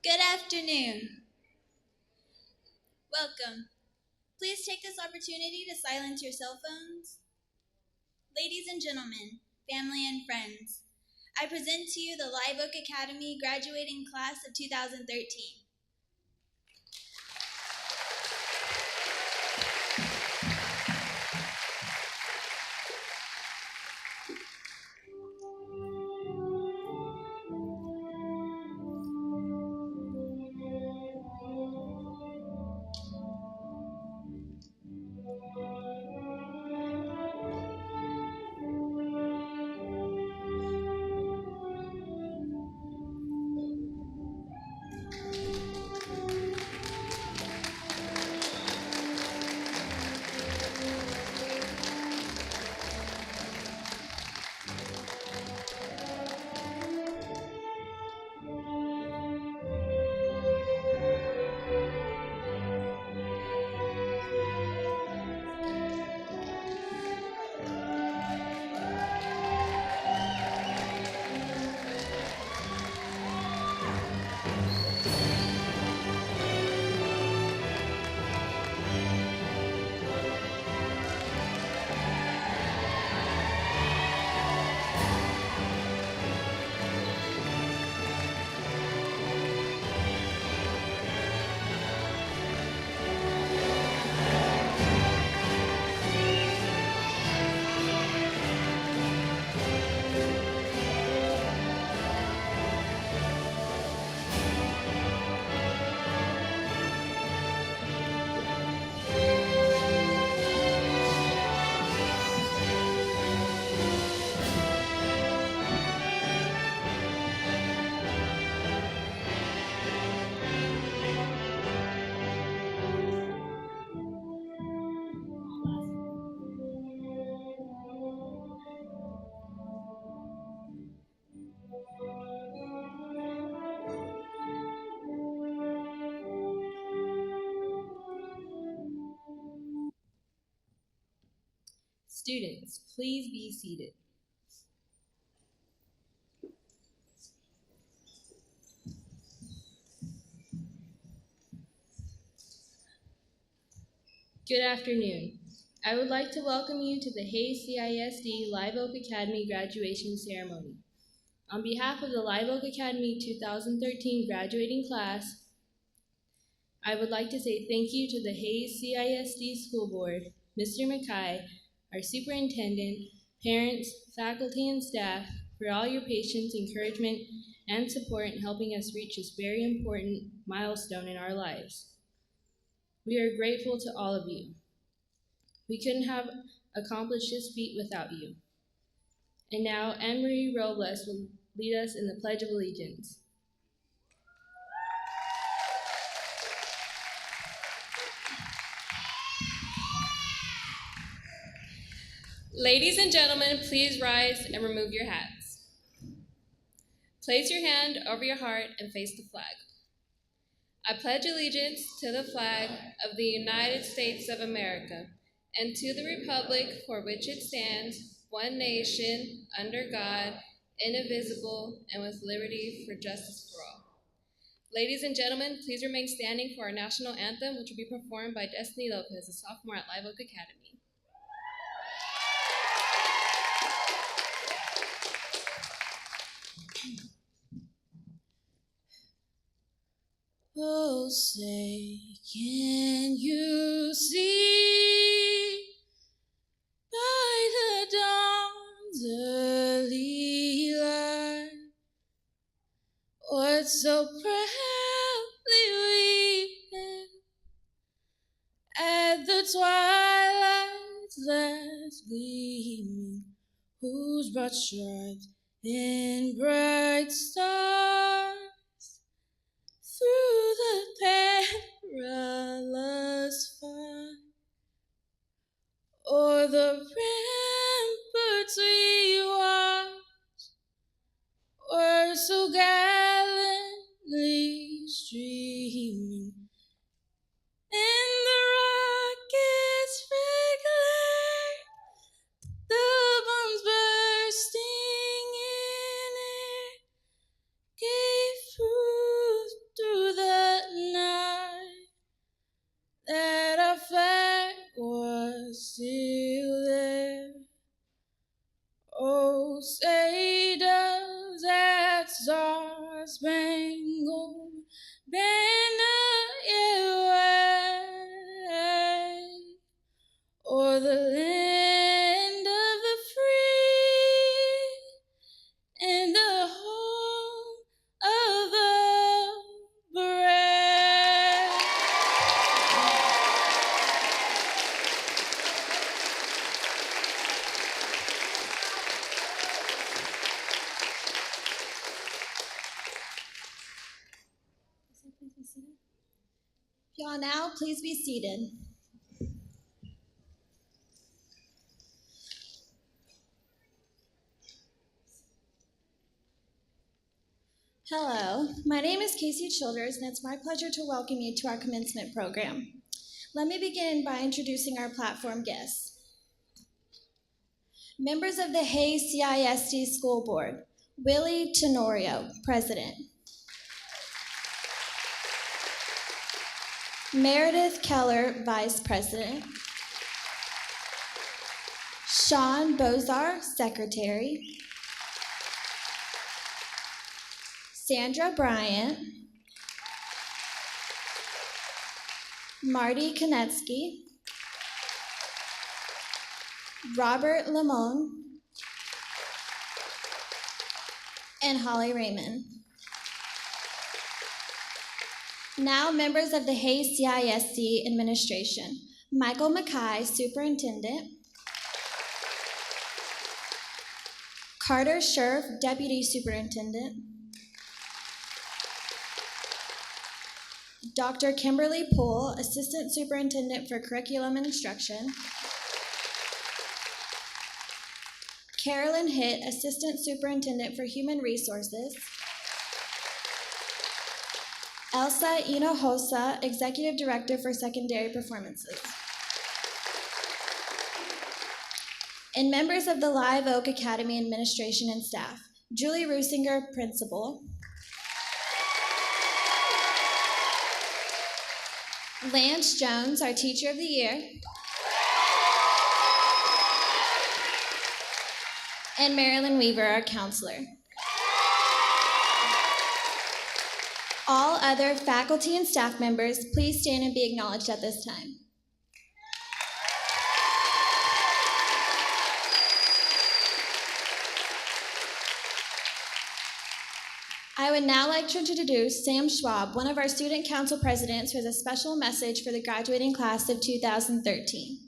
Good afternoon. Welcome. Please take this opportunity to silence your cell phones. Ladies and gentlemen, family and friends, I present to you the Live Oak Academy graduating class of 2013. Students, please be seated. Good afternoon. I would like to welcome you to the Hayes CISD Live Oak Academy graduation ceremony. On behalf of the Live Oak Academy 2013 graduating class, I would like to say thank you to the Hayes CISD School Board, Mr. McKay, our superintendent, parents, faculty, and staff for all your patience, encouragement, and support in helping us reach this very important milestone in our lives. We are grateful to all of you. We couldn't have accomplished this feat without you. And now, Anne-Marie Robles will lead us in the Pledge of Allegiance. Ladies and gentlemen, please rise and remove your hats. Place your hand over your heart and face the flag. I pledge allegiance to the flag of the United States of America and to the republic for which it stands, one nation, under God, indivisible, and with liberty for justice for all. Ladies and gentlemen, please remain standing for our national anthem, which will be performed by Destiny Lopez, a sophomore at Live Oak Academy. Oh, say, can you see by the dawn's early light what so proudly weeping at the twilight's last gleaming, whose broad stripes and bright stars through the perilous fight o'er the ramparts we watched were so gallantly streaming, and the rockets' red glare, the bombs bursting in air, gave proof through Star-Spangled Banner you wave, o'er the land of the free and the home of the brave. Y'all now, please be seated. Hello, my name is Casey Childers, and it's my pleasure to welcome you to our commencement program. Let me begin by introducing our platform guests. Members of the Hayes CISD School Board, Willie Tenorio, President. Meredith Keller, Vice President. Sean Bozar, Secretary. Sandra Bryant. Marty Konetsky. Robert Lamone. And Holly Raymond. Now, members of the Hayes CISD Administration. Michael Mackay, Superintendent. Carter Scherf, Deputy Superintendent. Dr. Kimberly Poole, Assistant Superintendent for Curriculum and Instruction. Carolyn Hitt, Assistant Superintendent for Human Resources. Elsa Hinojosa, Executive Director for Secondary Performances. And members of the Live Oak Academy Administration and staff, Julie Rusinger, Principal. Lance Jones, our Teacher of the Year. And Marilyn Weaver, our Counselor. All other faculty and staff members, please stand and be acknowledged at this time. I would now like to introduce Sam Schwab, one of our Student Council presidents, who has a special message for the graduating class of 2013.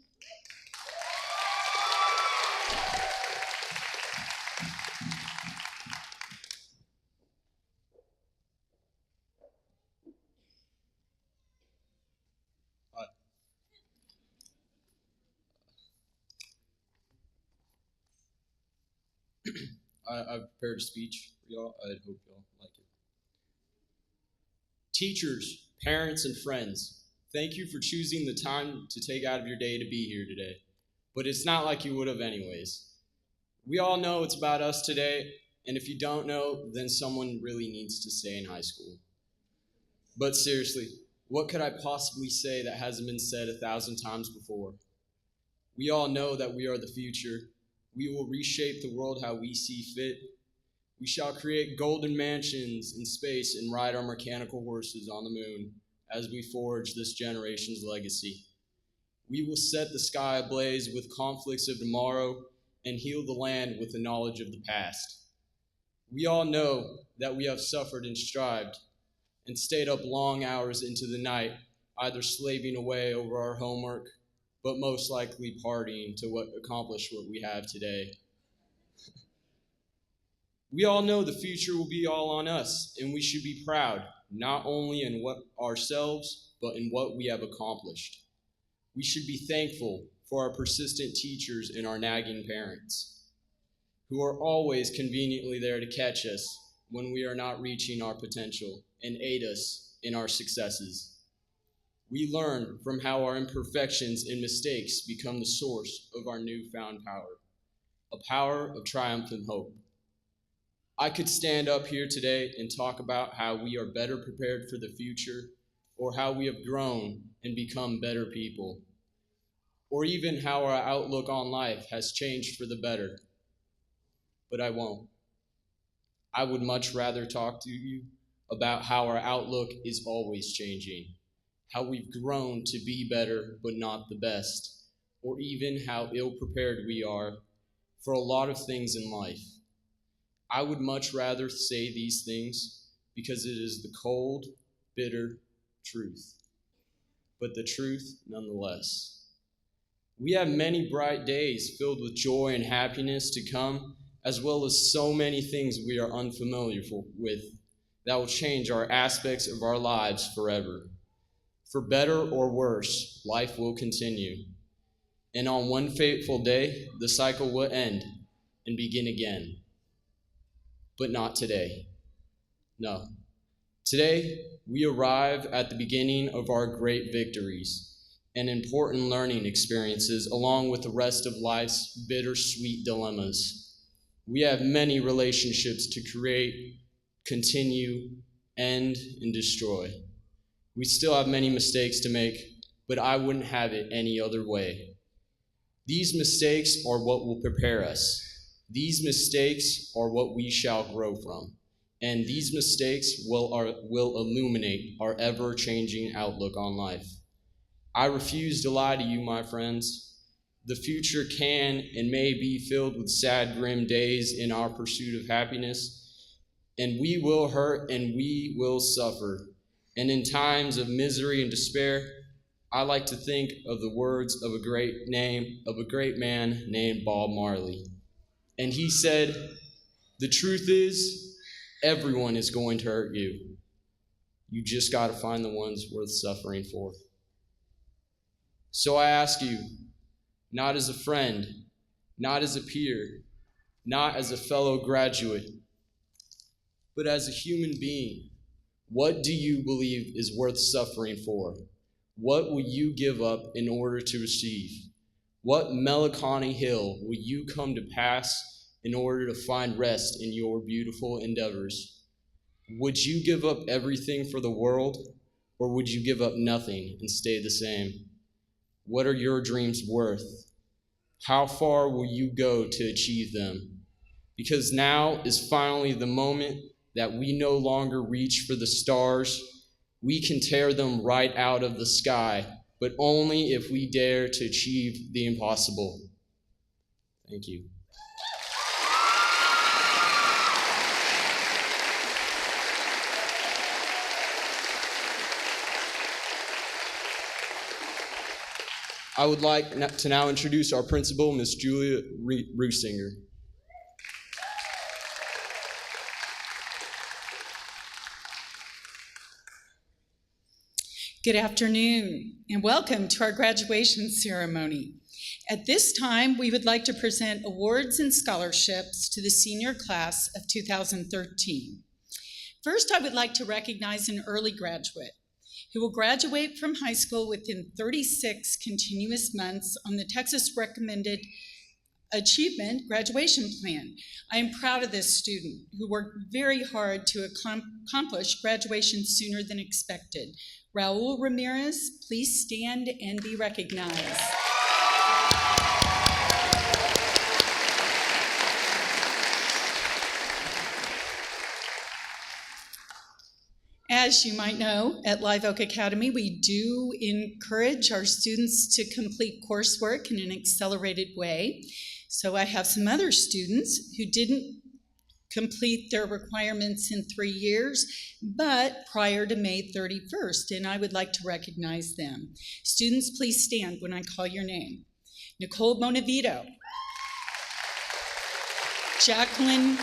I've prepared a speech for y'all. I hope y'all like it. Teachers, parents, and friends, thank you for choosing the time to take out of your day to be here today. But it's not like you would have anyways. We all know it's about us today, and if you don't know, then someone really needs to stay in high school. But seriously, what could I possibly say that hasn't been said 1,000 times before? We all know that we are the future. We will reshape the world how we see fit. We shall create golden mansions in space and ride our mechanical horses on the moon as we forge this generation's legacy. We will set the sky ablaze with conflicts of tomorrow and heal the land with the knowledge of the past. We all know that we have suffered and strived and stayed up long hours into the night, either slaving away over our homework, but most likely partying to accomplish what we have today. We all know the future will be all on us, and we should be proud, not only in what ourselves, but in what we have accomplished. We should be thankful for our persistent teachers and our nagging parents, who are always conveniently there to catch us when we are not reaching our potential and aid us in our successes. We learn from how our imperfections and mistakes become the source of our newfound power, a power of triumph and hope. I could stand up here today and talk about how we are better prepared for the future, or how we have grown and become better people, or even how our outlook on life has changed for the better. But I won't. I would much rather talk to you about how our outlook is always changing, how we've grown to be better but not the best, or even how ill prepared we are for a lot of things in life. I would much rather say these things because it is the cold, bitter truth, but the truth nonetheless. We have many bright days filled with joy and happiness to come, as well as so many things we are unfamiliar with that will change our aspects of our lives forever. For better or worse, life will continue. And on one fateful day, the cycle will end and begin again. But not today. No. Today, we arrive at the beginning of our great victories and important learning experiences, along with the rest of life's bittersweet dilemmas. We have many relationships to create, continue, end, and destroy. We still have many mistakes to make, but I wouldn't have it any other way. These mistakes are what will prepare us. These mistakes are what we shall grow from. And these mistakes will illuminate our ever-changing outlook on life. I refuse to lie to you, my friends. The future can and may be filled with sad, grim days in our pursuit of happiness, and we will hurt and we will suffer. And in times of misery and despair, I like to think of the words of a great man named Bob Marley. And he said, "The truth is, everyone is going to hurt you. You just got to find the ones worth suffering for." So I ask you, not as a friend, not as a peer, not as a fellow graduate, but as a human being, what do you believe is worth suffering for? What will you give up in order to receive? What melancholy hill will you come to pass in order to find rest in your beautiful endeavors? Would you give up everything for the world, or would you give up nothing and stay the same? What are your dreams worth? How far will you go to achieve them? Because now is finally the moment that we no longer reach for the stars. We can tear them right out of the sky, but only if we dare to achieve the impossible. Thank you. I would like to now introduce our principal, Ms. Julia Rusinger. Good afternoon, and welcome to our graduation ceremony. At this time, we would like to present awards and scholarships to the senior class of 2013. First, I would like to recognize an early graduate who will graduate from high school within 36 continuous months on the Texas Recommended Achievement Graduation Plan. I am proud of this student who worked very hard to accomplish graduation sooner than expected. Raul Ramirez, please stand and be recognized. As you might know, at Live Oak Academy, we do encourage our students to complete coursework in an accelerated way. So I have some other students who didn't complete their requirements in 3 years, but prior to May 31st, and I would like to recognize them. Students, please stand when I call your name. Nicole Bonavito, Jacqueline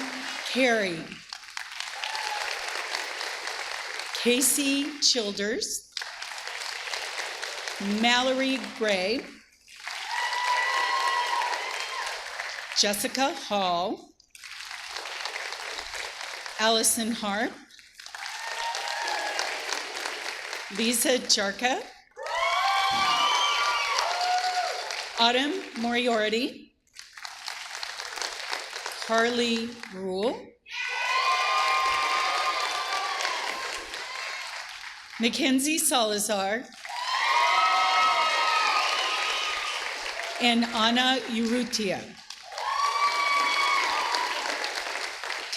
Carey, Casey Childers, Mallory Gray, Jessica Hall, Allison Hart, Lisa Jarka, Autumn Moriarty, Carly Rule, Mackenzie Salazar, and Ana Urrutia.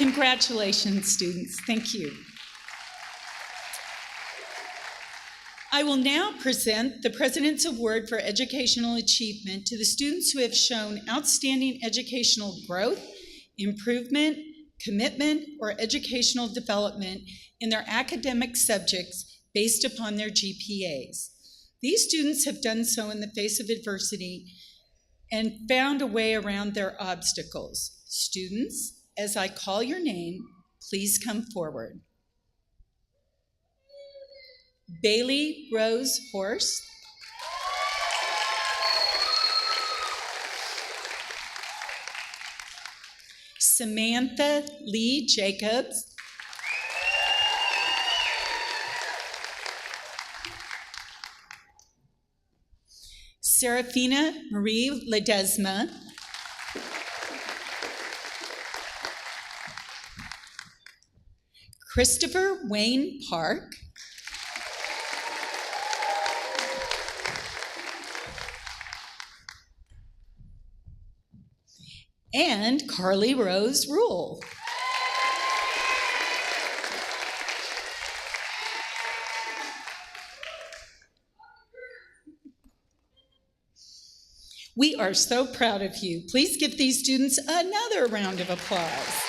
Congratulations, students. Thank you. I will now present the President's Award for Educational Achievement to the students who have shown outstanding educational growth, improvement, commitment, or educational development in their academic subjects based upon their GPAs. These students have done so in the face of adversity and found a way around their obstacles. Students, as I call your name, please come forward. Bailey Rose Horst. Samantha Lee Jacobs. Serafina Marie Ledesma. Christopher Wayne Park. And Carly Rose Rule. We are so proud of you. Please give these students another round of applause.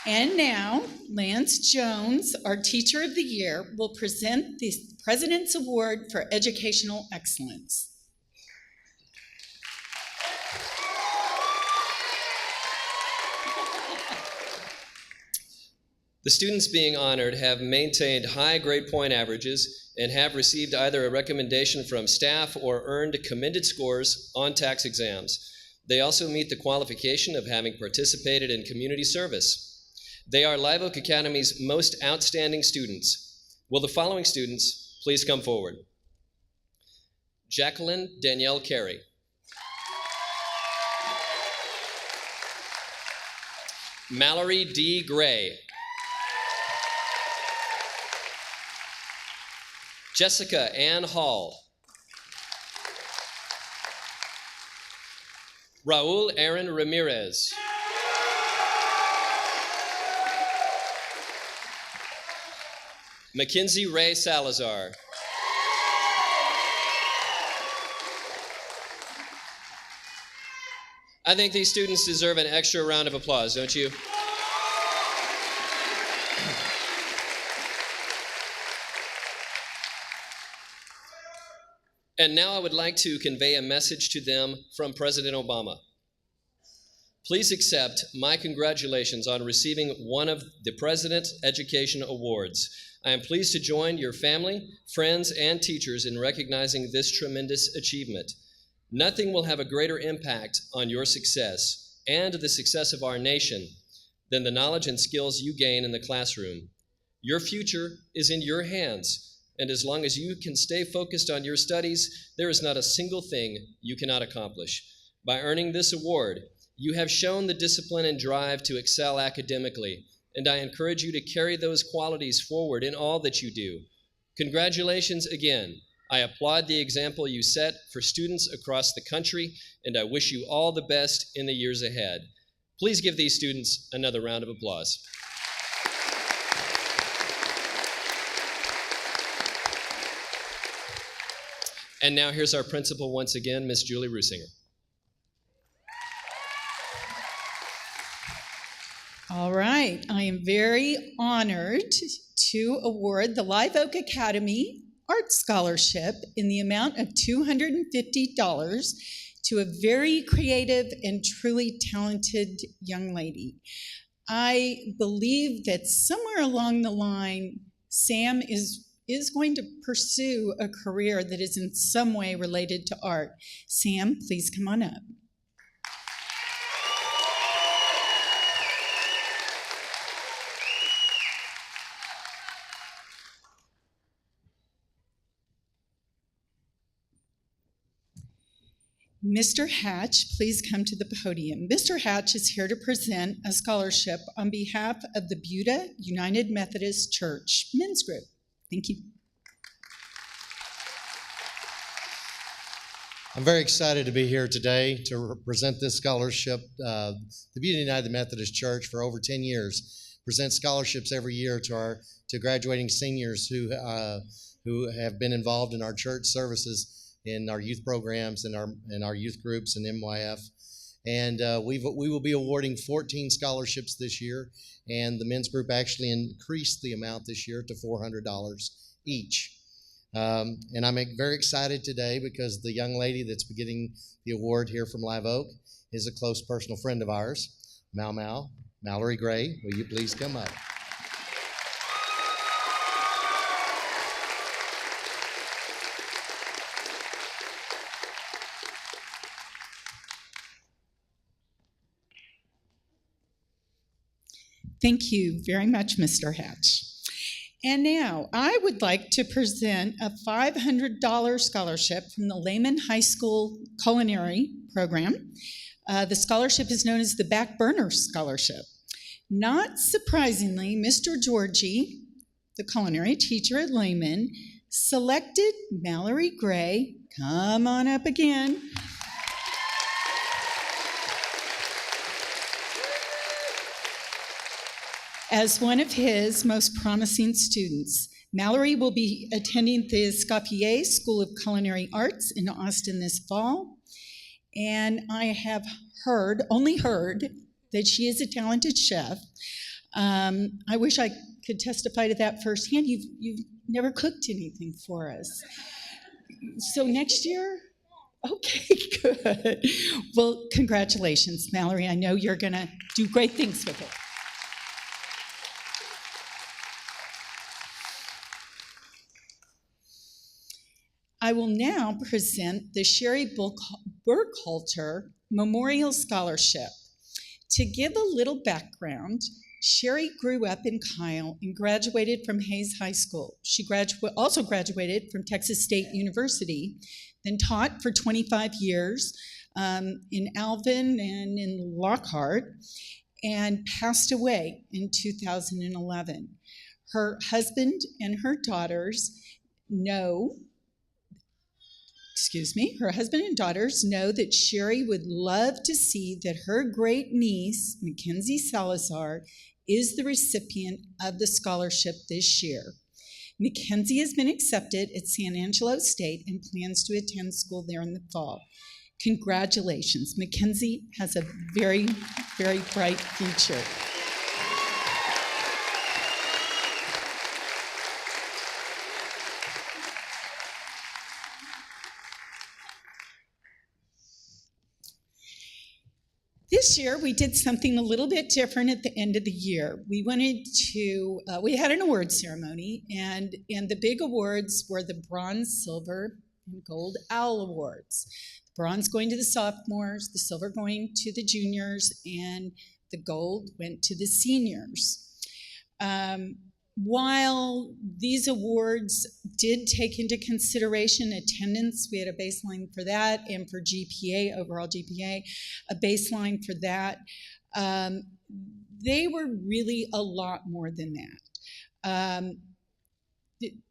And now, Lance Jones, our Teacher of the Year, will present the President's Award for Educational Excellence. The students being honored have maintained high grade point averages and have received either a recommendation from staff or earned commended scores on tax exams. They also meet the qualification of having participated in community service. They are Live Oak Academy's most outstanding students. Will the following students please come forward? Jacqueline Danielle Carey. Mallory D. Gray. Jessica Ann Hall. Raul Aaron Ramirez. Mackenzie Ray Salazar. I think these students deserve an extra round of applause, don't you? And now I would like to convey a message to them from President Obama. Please accept my congratulations on receiving one of the President's Education Awards. I am pleased to join your family, friends, and teachers in recognizing this tremendous achievement. Nothing will have a greater impact on your success and the success of our nation than the knowledge and skills you gain in the classroom. Your future is in your hands, and as long as you can stay focused on your studies, there is not a single thing you cannot accomplish. By earning this award, you have shown the discipline and drive to excel academically, and I encourage you to carry those qualities forward in all that you do. Congratulations again. I applaud the example you set for students across the country, and I wish you all the best in the years ahead. Please give these students another round of applause. And now here's our principal once again, Miss Julie Rusinger. All right, I am very honored to award the Live Oak Academy Art Scholarship in the amount of $250 to a very creative and truly talented young lady. I believe that somewhere along the line, Sam is going to pursue a career that is in some way related to art. Sam, please come on up. Mr. Hatch, please come to the podium. Mr. Hatch is here to present a scholarship on behalf of the Buda United Methodist Church Men's Group. Thank you. I'm very excited to be here today to present this scholarship. The Beauty United Methodist Church for over 10 years presents scholarships every year to graduating seniors who have been involved in our church services, in our youth programs, in our youth groups and MYF. And we will be awarding 14 scholarships this year, and the men's group actually increased the amount this year to $400 each. And I'm very excited today because the young lady that's getting the award here from Live Oak is a close personal friend of ours, Mallory Gray. Will you please come up? Thank you very much, Mr. Hatch. And now I would like to present a $500 scholarship from the Lehman High School Culinary Program. The scholarship is known as the Back Burner Scholarship. Not surprisingly, Mr. Georgie, the culinary teacher at Lehman, selected Mallory Gray, come on up again, as one of his most promising students. Mallory will be attending the Escoffier School of Culinary Arts in Austin this fall, and I have only heard, that she is a talented chef. I wish I could testify to that firsthand. You've never cooked anything for us. So next year? Okay, good. Well, congratulations, Mallory. I know you're gonna do great things with it. I will now present the Sherry Burkhalter Memorial Scholarship. To give a little background, Sherry grew up in Kyle and graduated from Hayes High School. She also graduated from Texas State University, then taught for 25 years in Alvin and in Lockhart, and passed away in 2011. Her husband and her daughters know that Sherry would love to see that her great niece, Mackenzie Salazar, is the recipient of the scholarship this year. Mackenzie has been accepted at San Angelo State and plans to attend school there in the fall. Congratulations. Mackenzie has a very, very bright future. This year, we did something a little bit different at the end of the year. We had an awards ceremony, and the big awards were the Bronze, Silver, and Gold Owl Awards. The bronze going to the sophomores, the silver going to the juniors, and the gold went to the seniors. While these awards did take into consideration attendance, we had a baseline for that, and for GPA, overall GPA, a baseline for that, they were really a lot more than that.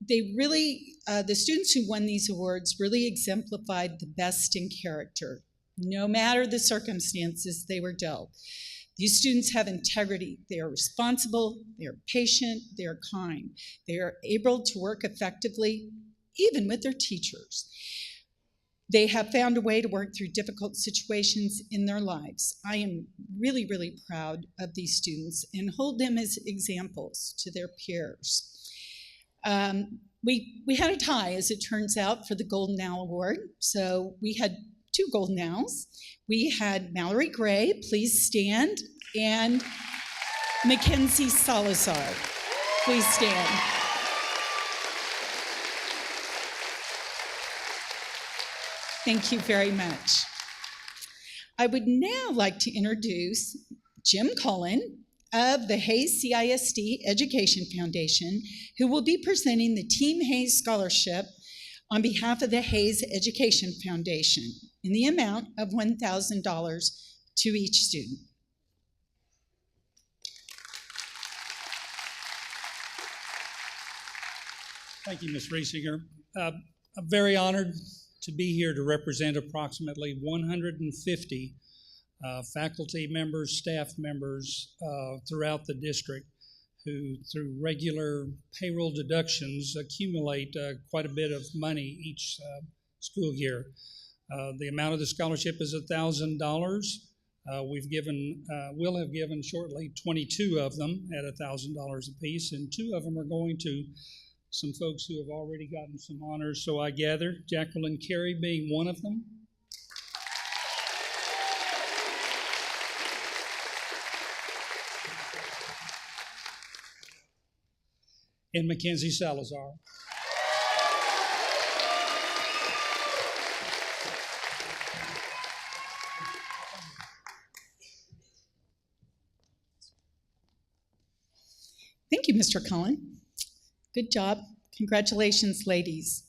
The students who won these awards really exemplified the best in character, no matter the circumstances they were dealt. These students have integrity. They are responsible, they are patient, they are kind. They are able to work effectively, even with their teachers. They have found a way to work through difficult situations in their lives. I am really, really proud of these students and hold them as examples to their peers. We had a tie, as it turns out, for the Golden Owl Award. So we had 2 Golden Owls. We had Mallory Gray, please stand, and Mackenzie Salazar, please stand. Thank you very much. I would now like to introduce Jim Cullen of the Hayes CISD Education Foundation, who will be presenting the Team Hayes Scholarship on behalf of the Hayes Education Foundation in the amount of $1,000 to each student. Thank you, Ms. Riesinger. I'm very honored to be here to represent approximately 150 faculty members, staff members throughout the district who, through regular payroll deductions, accumulate quite a bit of money each school year. The amount of the scholarship is $1,000. We'll have given shortly 22 of them at $1,000 apiece, and 2 of them are going to some folks who have already gotten some honors. So I gather Jacqueline Carey being one of them. And Mackenzie Salazar. Thank you, Mr. Cullen. Good job. Congratulations, ladies.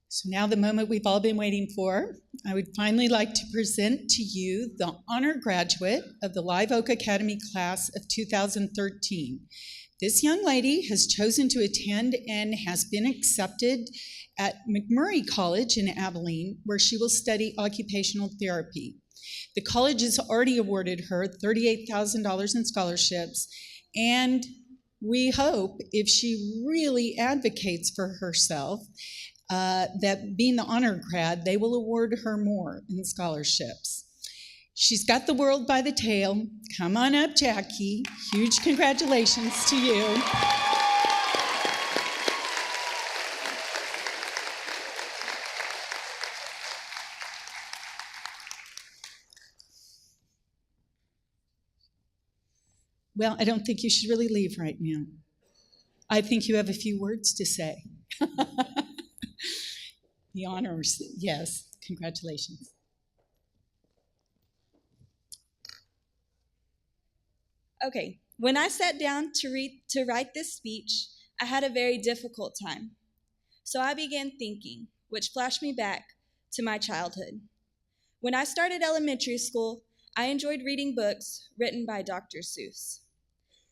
So now the moment we've all been waiting for, I would finally like to present to you the honor graduate of the Live Oak Academy class of 2013. This young lady has chosen to attend and has been accepted at McMurray College in Abilene, where she will study occupational therapy. The college has already awarded her $38,000 in scholarships, and we hope, if she really advocates for herself, that being the honor grad, they will award her more in scholarships. She's got the world by the tail. Come on up, Jackie. Huge congratulations to you. Well, I don't think you should really leave right now. I think you have a few words to say. The honors, yes, congratulations. Okay, when I sat down to write this speech, I had a very difficult time. So I began thinking, which flashed me back to my childhood. When I started elementary school, I enjoyed reading books written by Dr. Seuss.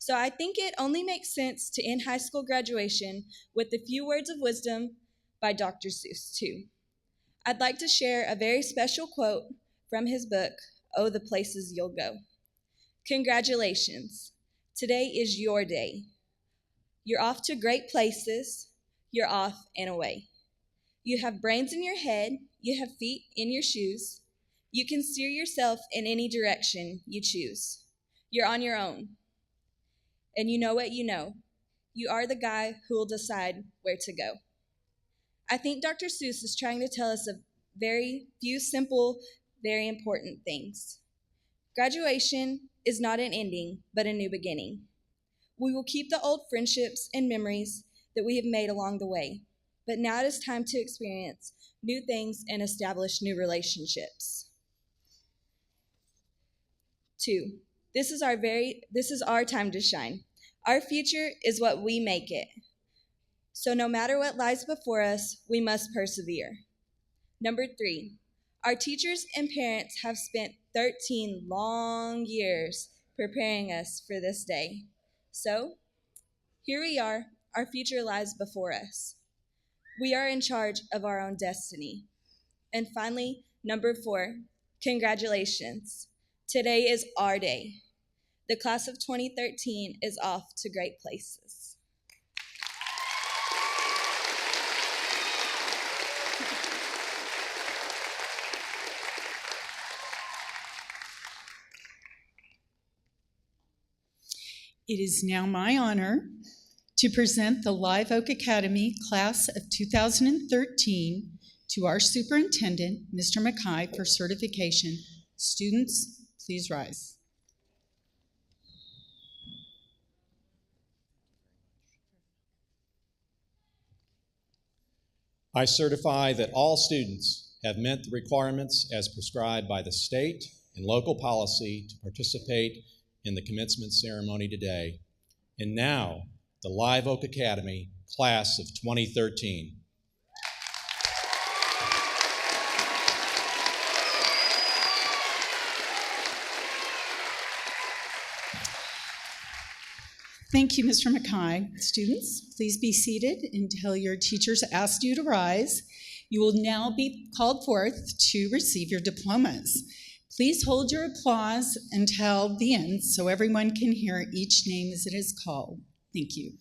So I think it only makes sense to end high school graduation with a few words of wisdom by Dr. Seuss, too. I'd like to share a very special quote from his book, Oh, the Places You'll Go. Congratulations. Today is your day. You're off to great places. You're off and away. You have brains in your head. You have feet in your shoes. You can steer yourself in any direction you choose. You're on your own. And you know what you know. You are the guy who will decide where to go. I think Dr. Seuss is trying to tell us a very few simple, very important things. Graduation is not an ending, but a new beginning. We will keep the old friendships and memories that we have made along the way, but now it is time to experience new things and establish new relationships. 2, this is our time to shine. Our future is what we make it. So no matter what lies before us, we must persevere. Number 3, our teachers and parents have spent 13 long years preparing us for this day. So, here we are, our future lies before us. We are in charge of our own destiny. And finally, number 4, congratulations. Today is our day. The class of 2013 is off to great places. It is now my honor to present the Live Oak Academy class of 2013 to our superintendent, Mr. McKay, for certification. Students, please rise. I certify that all students have met the requirements as prescribed by the state and local policy to participate in the commencement ceremony today. And now, the Live Oak Academy class of 2013. Thank you, Mr. McKay. Students, please be seated until your teachers ask you to rise. You will now be called forth to receive your diplomas. Please hold your applause until the end so everyone can hear each name as it is called. Thank you.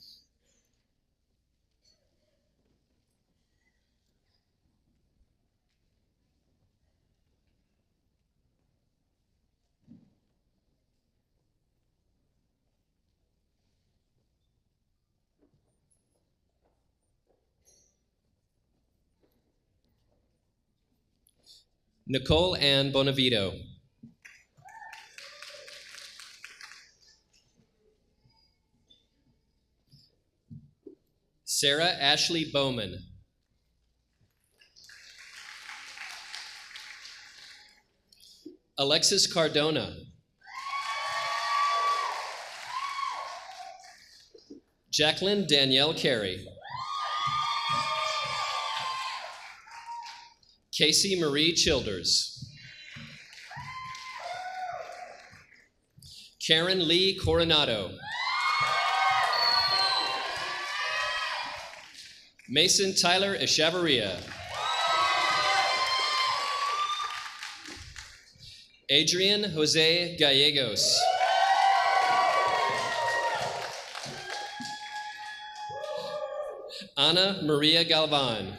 Nicole Ann Bonavito. Sarah Ashley Bowman. Alexis Cardona. Jacqueline Danielle Carey. Casey Marie Childers. Karen Lee Coronado. Mason Tyler Echevarria. Adrian Jose Gallegos. Ana Maria Galvan.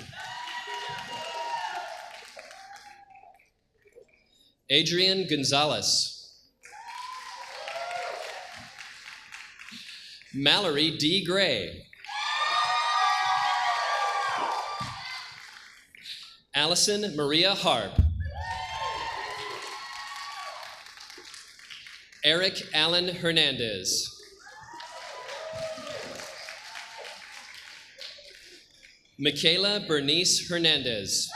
Adrian Gonzalez. Mallory D. Gray. Allison Maria Harp. Eric Allen Hernandez. Michaela Bernice Hernandez.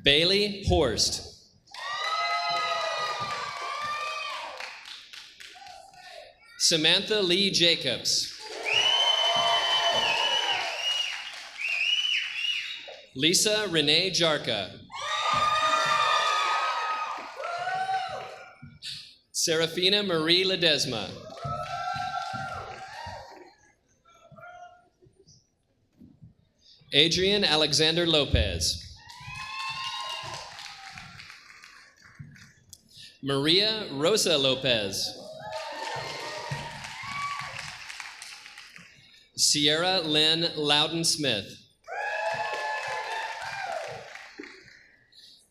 Bailey Horst. Samantha Lee Jacobs. Lisa Renee Jarka. Serafina Marie Ledesma. Adrian Alexander Lopez. Maria Rosa Lopez. Sierra Lynn Loudon Smith.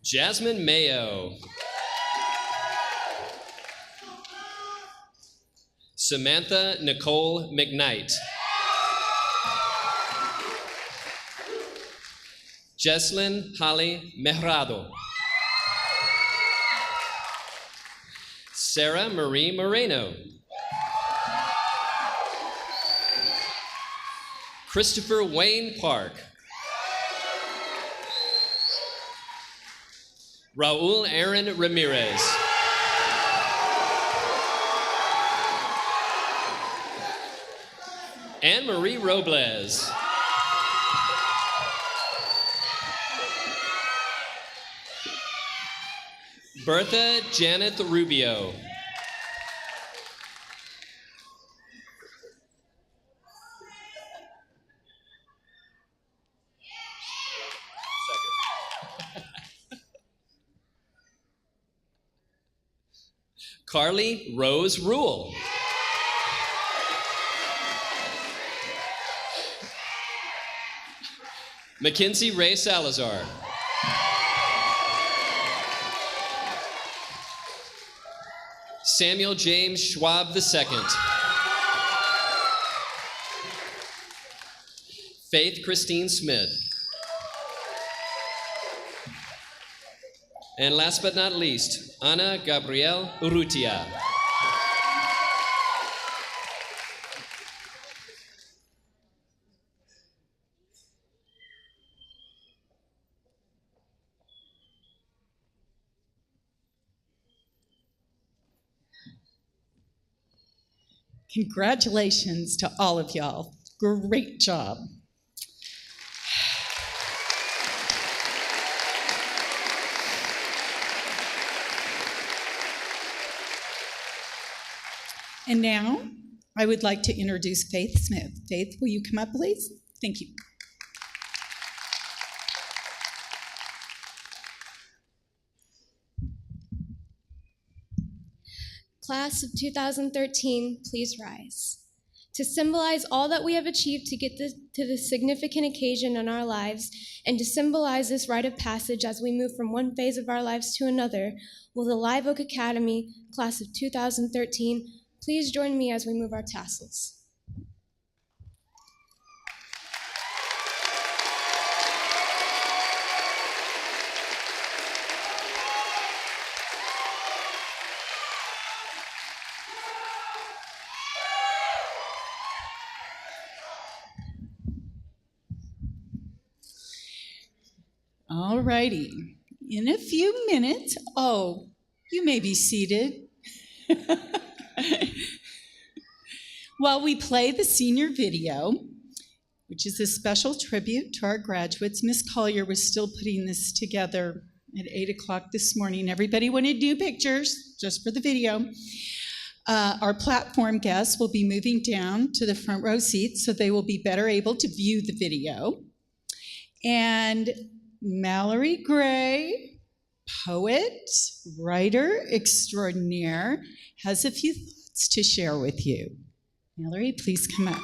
Jasmine Mayo. Samantha Nicole McKnight. Jesslyn Holly Mehrado. Sarah Marie Moreno. Christopher Wayne Park. Raul Aaron Ramirez. Anne Marie Robles. Bertha Janet Rubio. Carly Rose Rule. Mackenzie Ray Salazar. Samuel James Schwab II. Faith Christine Smith. And last but not least, Ana Gabrielle Urrutia. Congratulations to all of y'all. Great job. And now, I would like to introduce Faith Smith. Faith, will you come up, please? Thank you. Class of 2013, please rise. To symbolize all that we have achieved to get to this significant occasion in our lives, and to symbolize this rite of passage as we move from one phase of our lives to another, will the Live Oak Academy, class of 2013, please join me as we move our tassels. All righty. In a few minutes, you may be seated. While we play the senior video, which is a special tribute to our graduates, Miss Collier was still putting this together at 8 o'clock this morning. Everybody wanted new pictures just for the video. Our platform guests will be moving down to the front row seats so they will be better able to view the video. And Mallory Gray, poet, writer extraordinaire, has a few thoughts to share with you. Mallory, please come up.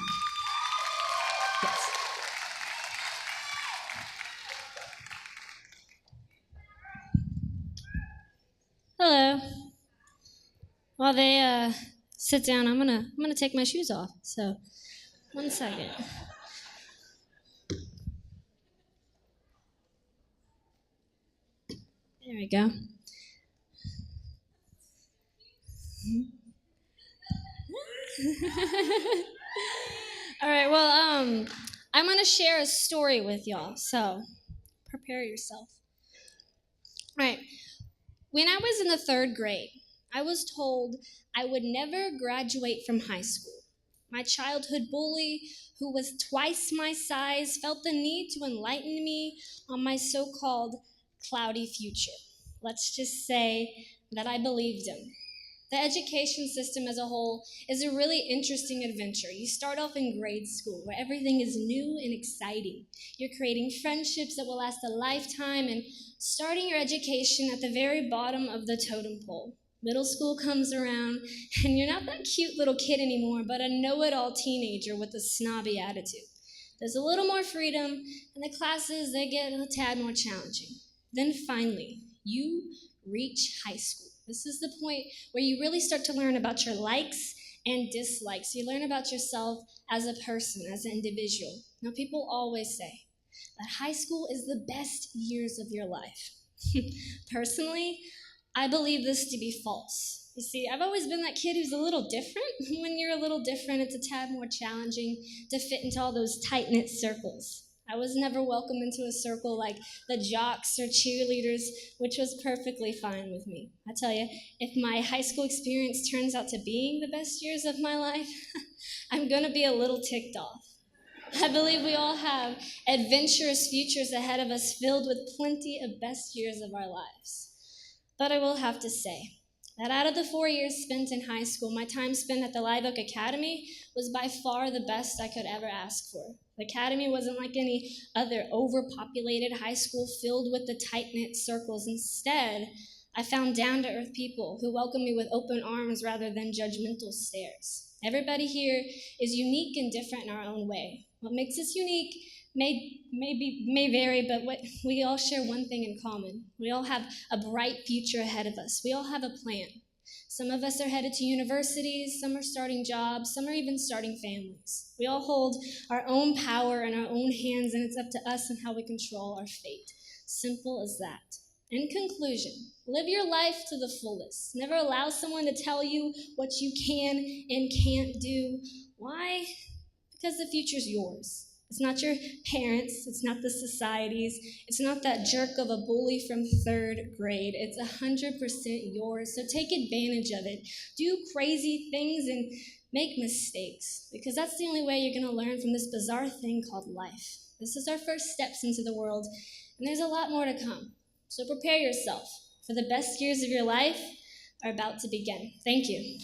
Yes. Hello. While they sit down, I'm gonna take my shoes off. So, 1 second. There we go. All right, well, I'm gonna share a story with y'all, so prepare yourself. All right, when I was in the 3rd grade, I was told I would never graduate from high school. My childhood bully, who was twice my size, felt the need to enlighten me on my so-called cloudy future. Let's just say that I believed him. The education system as a whole is a really interesting adventure. You start off in grade school where everything is new and exciting. You're creating friendships that will last a lifetime and starting your education at the very bottom of the totem pole. Middle school comes around and you're not that cute little kid anymore, but a know-it-all teenager with a snobby attitude. There's a little more freedom and the classes, they get a tad more challenging. Then finally, you reach high school. This is the point where you really start to learn about your likes and dislikes. You learn about yourself as a person, as an individual. Now, people always say that high school is the best years of your life. Personally, I believe this to be false. You see, I've always been that kid who's a little different. When you're a little different, it's a tad more challenging to fit into all those tight-knit circles. I was never welcome into a circle like the jocks or cheerleaders, which was perfectly fine with me. I tell you, if my high school experience turns out to being the best years of my life, I'm gonna be a little ticked off. I believe we all have adventurous futures ahead of us filled with plenty of best years of our lives. But I will have to say that out of the 4 years spent in high school, my time spent at the Live Oak Academy was by far the best I could ever ask for. The Academy wasn't like any other overpopulated high school filled with the tight-knit circles. Instead, I found down-to-earth people who welcomed me with open arms rather than judgmental stares. Everybody here is unique and different in our own way. What makes us unique may vary, but we all share one thing in common. We all have a bright future ahead of us. We all have a plan. Some of us are headed to universities, some are starting jobs, some are even starting families. We all hold our own power in our own hands, and it's up to us on how we control our fate. Simple as that. In conclusion, live your life to the fullest. Never allow someone to tell you what you can and can't do. Why? Because the future's yours. It's not your parents, it's not the society's, it's not that jerk of a bully from 3rd grade. It's 100% yours, so take advantage of it. Do crazy things and make mistakes, because that's the only way you're gonna learn from this bizarre thing called life. This is our first steps into the world, and there's a lot more to come. So prepare yourself, for the best years of your life are about to begin. Thank you.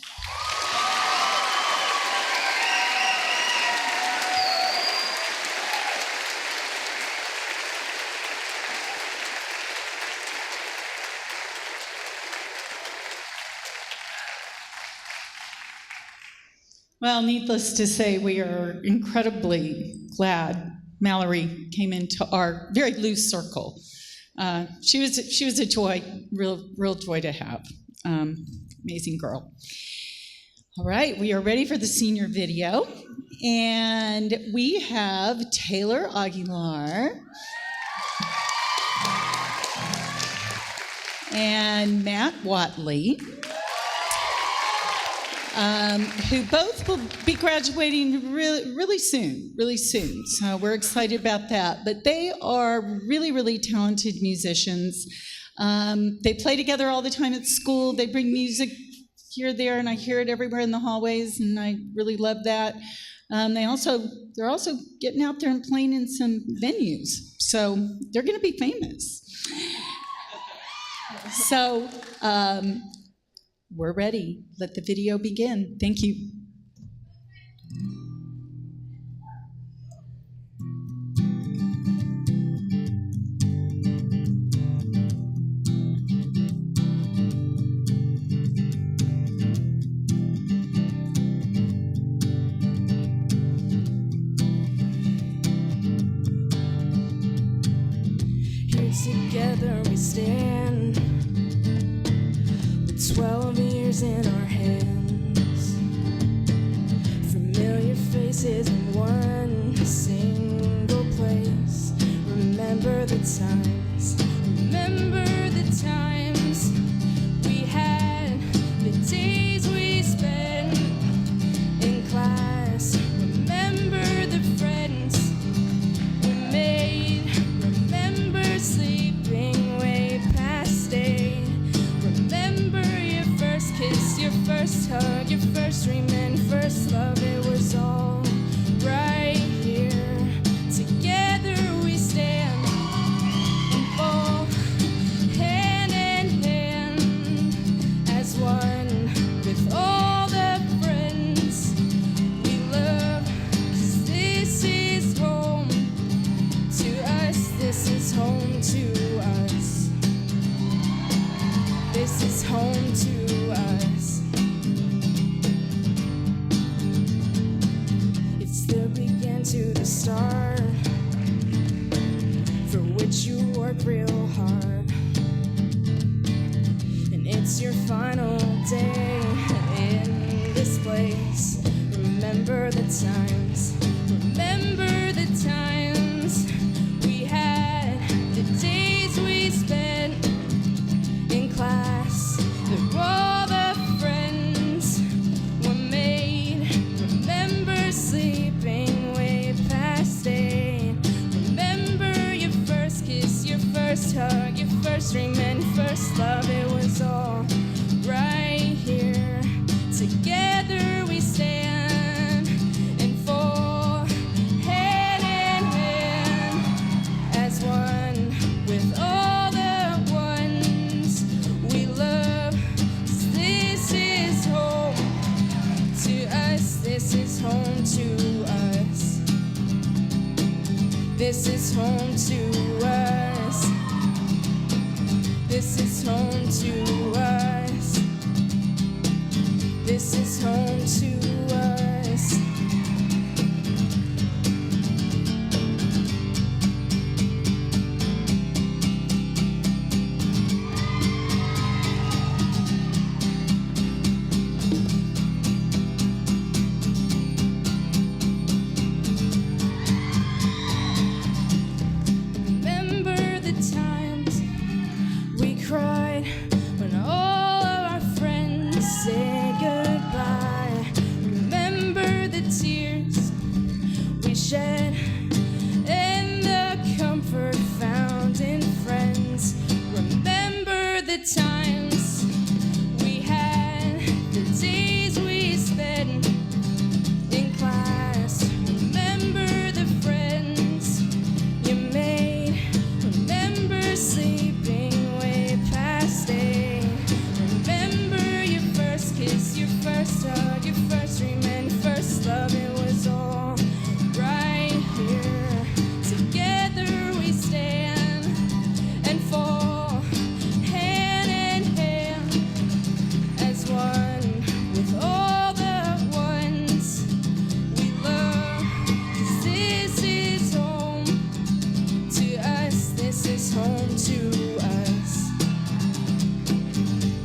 Well, needless to say, we are incredibly glad Mallory came into our very loose circle. She was a joy, real joy to have. Amazing girl. All right, we are ready for the senior video, and we have Taylor Aguilar and Matt Watley, who both will be graduating really soon. So we're excited about that. But they are really talented musicians. They play together all the time at school. They bring music here, there, and I hear it everywhere in the hallways, and I really love that. They're also getting out there and playing in some venues. So they're going to be famous. So we're ready. Let the video begin. Thank you. Here together we stand, with 12 years in our hands, familiar faces in one single place. Remember the times we had, the days we spent in class. Remember the friends we made. Remember sleeping way past 8. Remember your first kiss, your first hug, your first dream and first love. It was all right here. Together we stand and fall, hand in hand as one, with all the friends we love. 'Cause this is home to us. This is home to us. This is home to us. It's the begin to the start, for which you work real hard. And it's your final day in this place. Remember the times. Remember the times we had, the days we spent in class. They're all the friends were made. Remember sleeping way past 8. Remember your first kiss, your first hug, your first dream and first love. It was all right here. Together we stand and fall, hand in hand as one, with all the ones we love. 'Cause this is home to us. This is home to us. This is home to us. This is home to us. This is home to us. Remember the times we cried when all of our friends said goodbye. Remember the tears we shed and the comfort found in friends. Remember the times we had, the days we spent in class. Remember the friends you made. Remember sleeping way past 8. Remember your first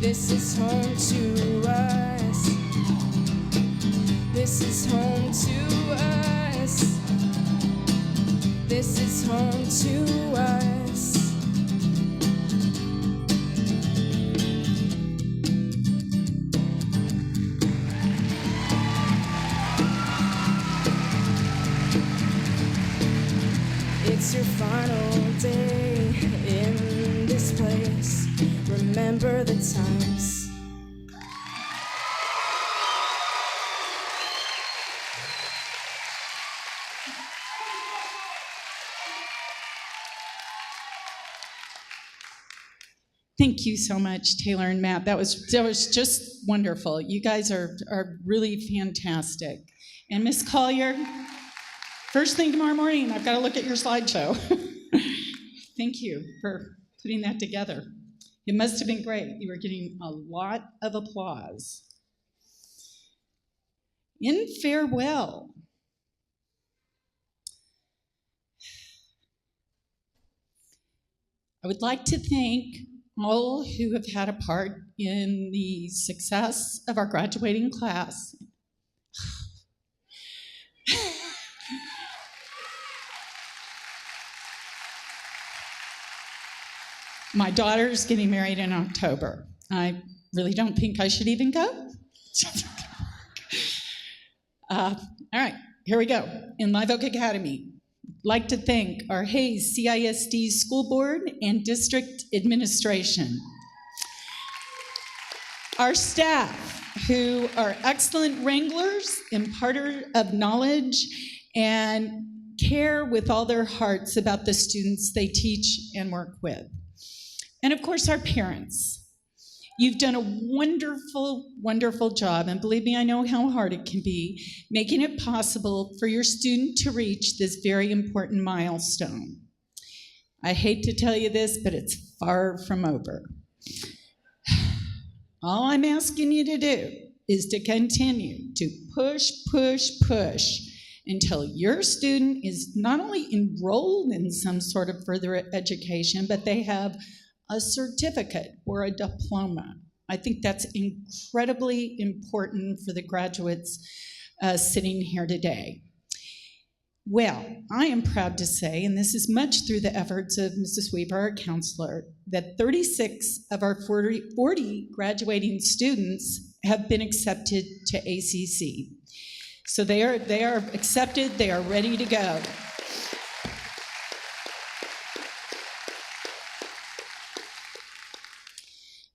This is home to us. This is home to us. This is home to us. It's your final day in this place. Remember the times. Thank you so much, Taylor and Matt. That was just wonderful. You guys are really fantastic. And Miss Collier, first thing tomorrow morning, I've got to look at your slideshow. Thank you for putting that together. It must have been great. You were getting a lot of applause. In farewell, I would like to thank all who have had a part in the success of our graduating class. My daughter's getting married in October. I really don't think I should even go. All right, here we go. In Live Oak Academy, I'd like to thank our Hayes CISD School Board and District Administration. Our staff, who are excellent wranglers, imparters of knowledge, and care with all their hearts about the students they teach and work with. And of course, our parents. You've done a wonderful, wonderful job, and believe me, I know how hard it can be, making it possible for your student to reach this very important milestone. I hate to tell you this, but it's far from over. All I'm asking you to do is to continue to push, push, push until your student is not only enrolled in some sort of further education, but they have a certificate or a diploma. I think that's incredibly important for the graduates sitting here today. Well, I am proud to say, and this is much through the efforts of Mrs. Weaver, our counselor, that 36 of our 40 graduating students have been accepted to ACC. So they are accepted, they are ready to go.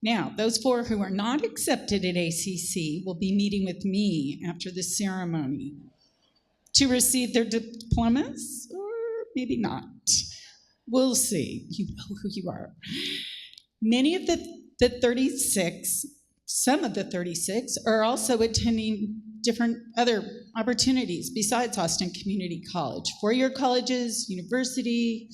Now, those 4 who are not accepted at ACC will be meeting with me after the ceremony to receive their diplomas, or maybe not. We'll see. You know who you are. Many of the 36, some of the 36, are also attending different other opportunities besides Austin Community College, four-year colleges, university,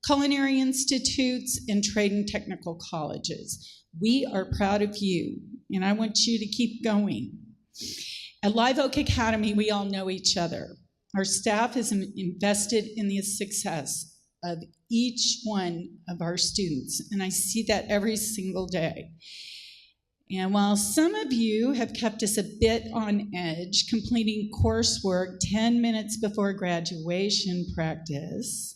culinary institutes, and trade and technical colleges. We are proud of you, and I want you to keep going. At Live Oak Academy, we all know each other. Our staff is invested in the success of each one of our students, and I see that every single day. And while some of you have kept us a bit on edge, completing coursework 10 minutes before graduation practice,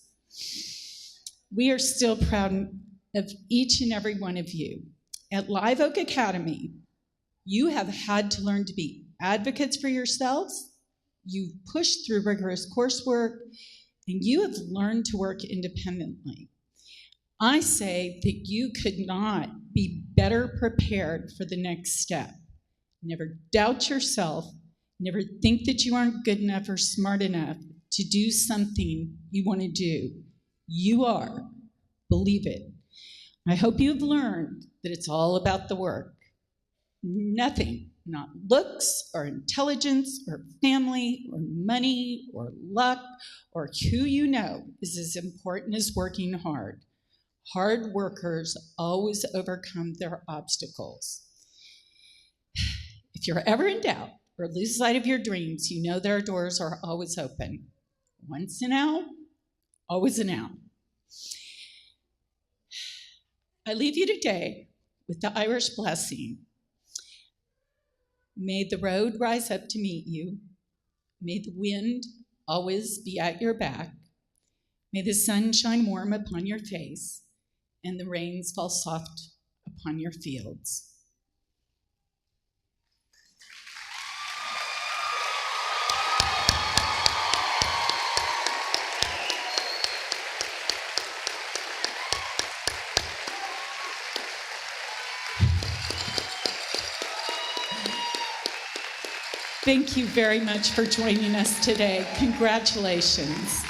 we are still proud of each and every one of you. At Live Oak Academy, you have had to learn to be advocates for yourselves, you've pushed through rigorous coursework, and you have learned to work independently. I say that you could not be better prepared for the next step. Never doubt yourself, never think that you aren't good enough or smart enough to do something you want to do. You are, believe it. I hope you've learned that it's all about the work. Nothing, not looks or intelligence or family or money or luck or who you know, is as important as working hard. Hard workers always overcome their obstacles. If you're ever in doubt or lose sight of your dreams, you know their doors are always open. Once an out, always an out. I leave you today with the Irish blessing. May the road rise up to meet you. May the wind always be at your back. May the sun shine warm upon your face and the rains fall soft upon your fields. Thank you very much for joining us today. Congratulations.